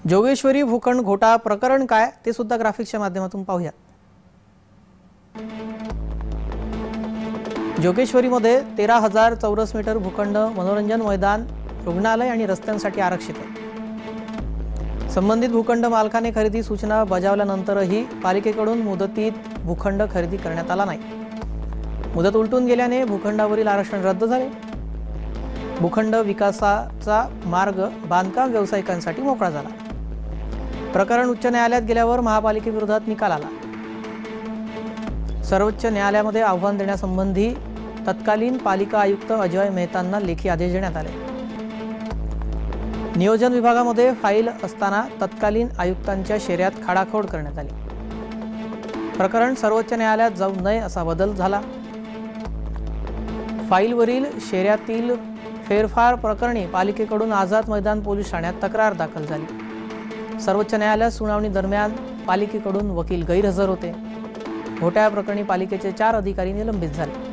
जोगेश्वरी भूखंड घोटाळा प्रकरण काय ते सुद्धा ग्राफिक्सच्या माध्यमातून पाहूया। जोगेश्वरीमध्ये 13,000 चौरस मीटर भूखंड मनोरंजन मैदान, रुग्णालय आणि रस्त्यांसाठी आरक्षित आहे। संबंधित भूखंड मालकाने खरेदी सूचना बजावल्यानंतरही पालिकेकडून मुदतीत भूखंड खरेदी करण्यात आला नाही। मुदत उलटून गेल्याने भूखंडावरील आरक्षण रद्द झाले। भूखंड विकासाचा मार्ग बांधकाम व्यावसायिकांसाठी मोकळा झाला। प्रकरण उच्च न्यायालयात गेल्यावर महापालिकेविरोधात निकाल आला। सर्वोच्च न्यायालयामध्ये आव्हान देण्यासंबंधी तत्कालीन पालिका आयुक्त अजय मेहतांना लेखी आदेश देण्यात आले। नियोजन विभागामध्ये फाईल असताना तत्कालीन आयुक्तांच्या शेऱ्यात खाडाखोड करण्यात आली। प्रकरण सर्वोच्च न्यायालयात जाऊ नये असा बदल झाला। फाईलवरील शेऱ्यातील फेरफार प्रकरणी पालिकेकडून आझाद मैदान पोलीस ठाण्यात तक्रार दाखल झाली। सर्वोच्च न्यायालयात सुनावणी दरम्यान पालिकेकडून वकील गैरहजर होते। घोटाळ्या प्रकरणी पालिकेचे 4 अधिकारी निलंबित झाले।